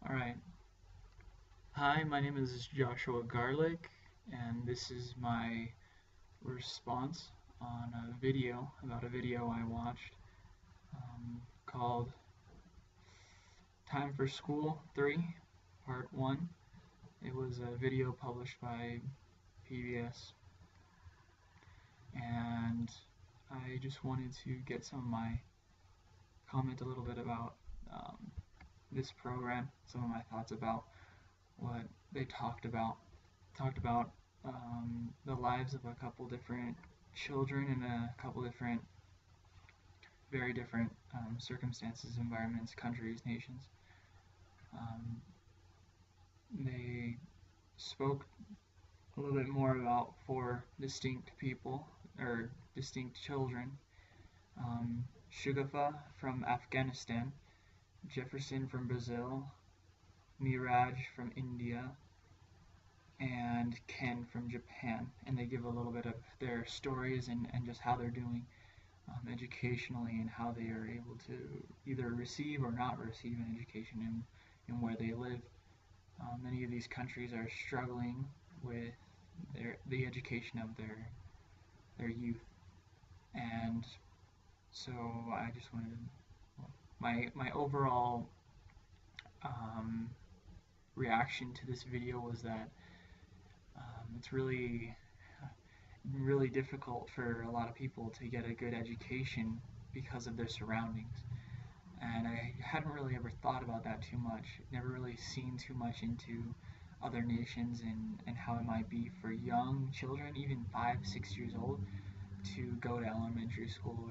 Alright. Hi, my name is Joshua Garlick, and this is my response on a video about a video I watched called Time for School 3, Part 1. It was a video published by PBS, and I just wanted to get comment a little bit about this program, some of my thoughts about what they talked about. Talked about the lives of a couple different children in a couple different, very different circumstances, environments, countries, nations. They spoke a little bit more about four distinct people, or distinct children. Shugafa from Afghanistan, Jefferson from Brazil, Miraj from India, and Ken from Japan, and they give a little bit of their stories and just how they're doing educationally and how they are able to either receive or not receive an education in where they live. Many of these countries are struggling with the education of their youth, and so I just wanted my overall reaction to this video was that it's really difficult for a lot of people to get a good education because of their surroundings. And I hadn't really ever thought about that too much. Never really seen too much into other nations and how it might be for young children, even 5, 6 years old, to go to elementary school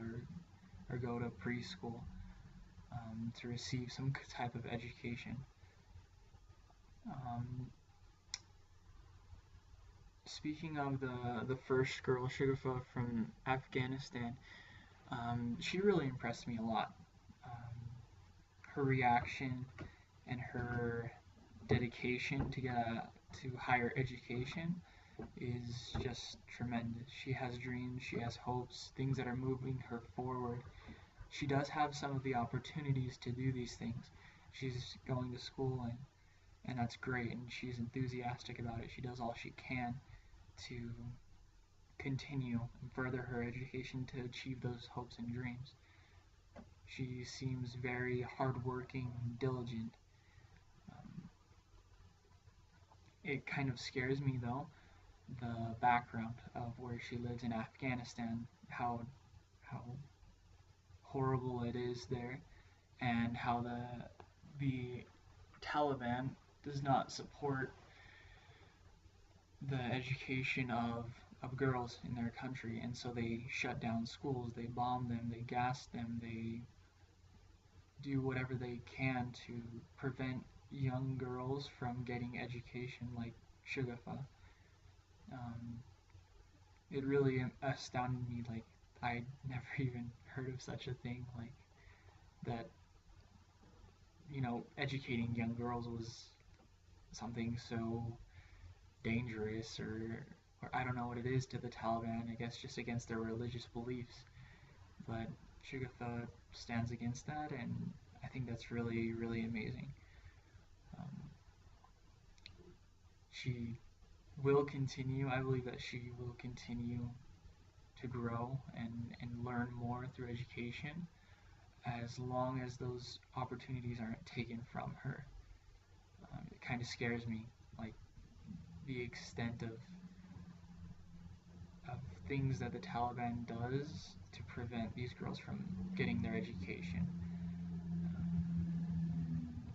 or go to preschool to receive some type of education. Speaking of the first girl, Shugafa from Afghanistan, she really impressed me a lot. Her reaction and her dedication to get to higher education is just tremendous. She has dreams, she has hopes, things that are moving her forward. She does have some of the opportunities to do these things. She's going to school and that's great, and she's enthusiastic about it. She does all she can to continue and further her education to achieve those hopes and dreams. She seems very hardworking and diligent. It kind of scares me though, the background of where she lives in Afghanistan, how horrible it is there, and how the Taliban does not support the education of girls in their country, and so they shut down schools, they bomb them, they gas them, they do whatever they can to prevent young girls from getting education like Shugafa. It really astounded me, like I'd never even heard of such a thing, like that, educating young girls was something so dangerous, or I don't know what it is to the Taliban, I guess just against their religious beliefs. But Shugafa stands against that, and I think that's really, really amazing. She will continue, I believe that she will continue to grow and learn more through education as long as those opportunities aren't taken from her. It kind of scares me, like the extent of things that the Taliban does to prevent these girls from getting their education.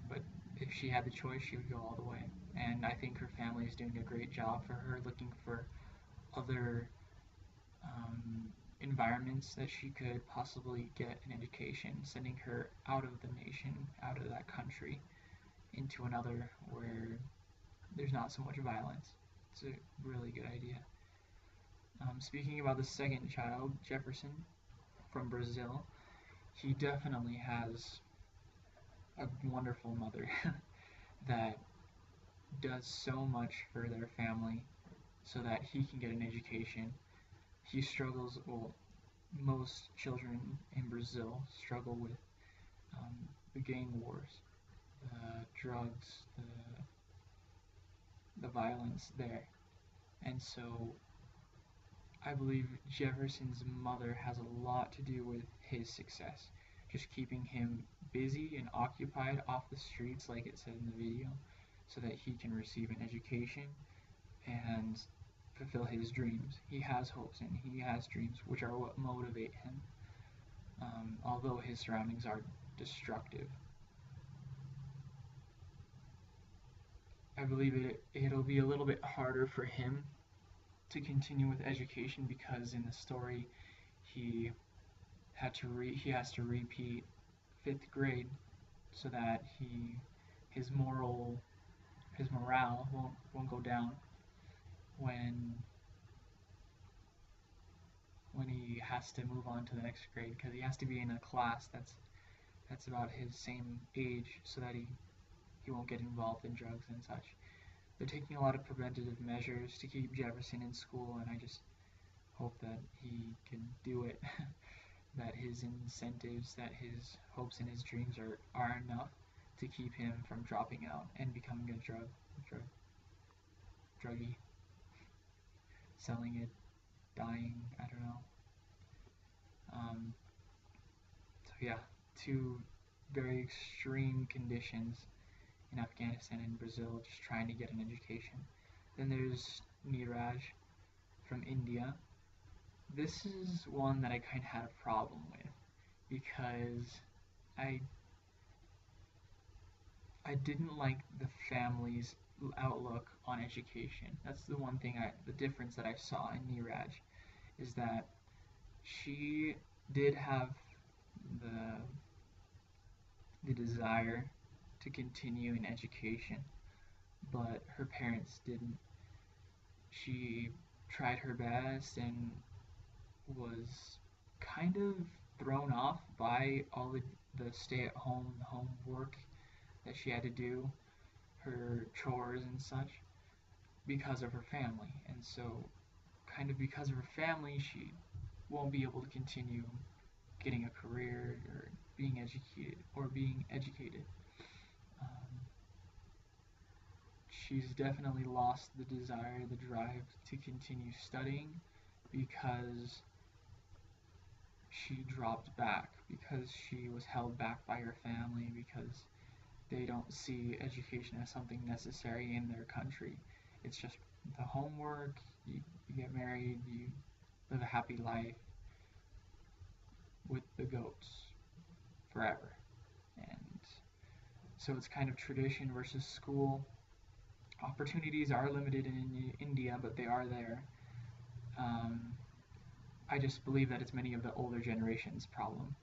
But if she had the choice, she would go all the way. And I think her family is doing a great job for her, looking for other environments that she could possibly get an education, sending her out of the nation, out of that country, into another where there's not so much violence. It's a really good idea. Speaking about the second child, Jefferson from Brazil, he definitely has a wonderful mother that does so much for their family so that he can get an education. He struggles, well, most children in Brazil struggle with the gang wars, drugs, the violence there. And so I believe Jefferson's mother has a lot to do with his success. Just keeping him busy and occupied off the streets, like it said in the video, so that he can receive an education and fulfill his dreams. He has hopes and he has dreams, which are what motivate him, although his surroundings are destructive. I believe it'll be a little bit harder for him to continue with education because in the story he has to repeat 5th grade so that his morale won't go down when he has to move on to the next grade, because he has to be in a class that's about his same age so that he won't get involved in drugs and such. They're taking a lot of preventative measures to keep Jefferson in school, and I just hope that he can do it. That his incentives, that his hopes and his dreams are enough to keep him from dropping out and becoming a druggie, selling it, dying, I don't know. So yeah, two very extreme conditions in Afghanistan and Brazil, just trying to get an education. Then there's Neeraj from India. This is one that I kind of had a problem with because I didn't like the family's outlook on education. That's the one thing the difference that I saw in Neeraj is that she did have the desire to continue in education, but her parents didn't. She tried her best and was kind of thrown off by all the stay-at-home homework that she had to do, her chores and such, because of her family. And so, kind of because of her family, she won't be able to continue getting a career or being educated. She's definitely lost the desire, the drive to continue studying because she dropped back, because she was held back by her family, because they don't see education as something necessary in their country. It's just the homework, you get married, you live a happy life with the goats forever. And so it's kind of tradition versus school. Opportunities are limited in India, but they are there. I just believe that it's many of the older generation's problem,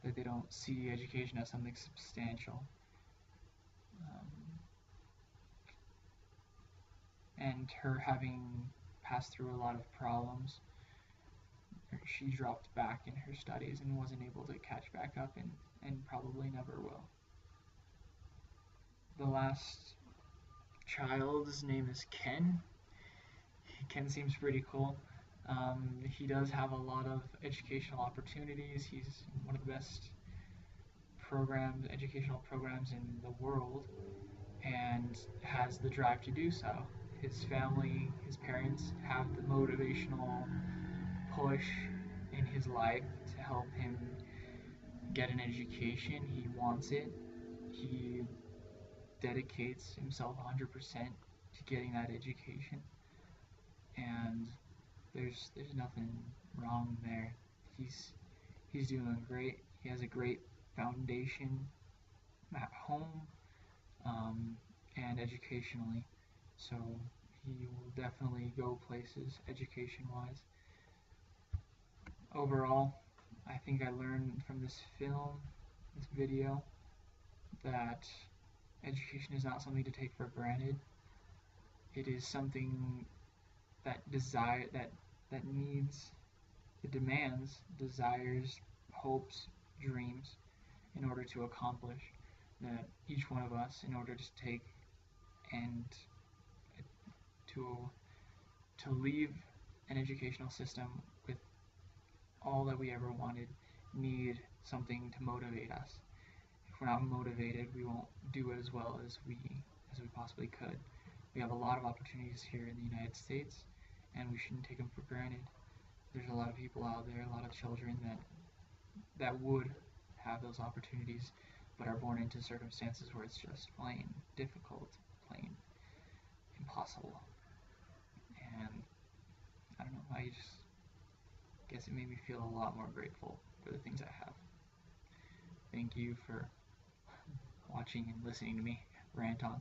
that they don't see education as something substantial. And her having passed through a lot of problems, she dropped back in her studies and wasn't able to catch back up and probably never will. The last child's name is Ken. Ken seems pretty cool. He does have a lot of educational opportunities. He's one of the best educational programs in the world, and has the drive to do so. His family, his parents have the motivational push in his life to help him get an education. He wants it. He dedicates himself 100% to getting that education, and there's nothing wrong there. He's doing great. He has a great foundation at home and educationally, so he will definitely go places education-wise. Overall, I think I learned from this video, that education is not something to take for granted. It is something that demands desires, hopes, dreams in order to accomplish, that each one of us, in order to take and to leave an educational system with all that we ever wanted, need something to motivate us. If if we're not motivated, we won't do as well as we possibly could. We have a lot of opportunities here in the United States, and we shouldn't take them for granted. There's a lot of people out there, a lot of children that would have those opportunities, but are born into circumstances where it's just plain difficult, plain impossible. And I don't know, I just guess it made me feel a lot more grateful for the things I have. Thank you for watching and listening to me rant on.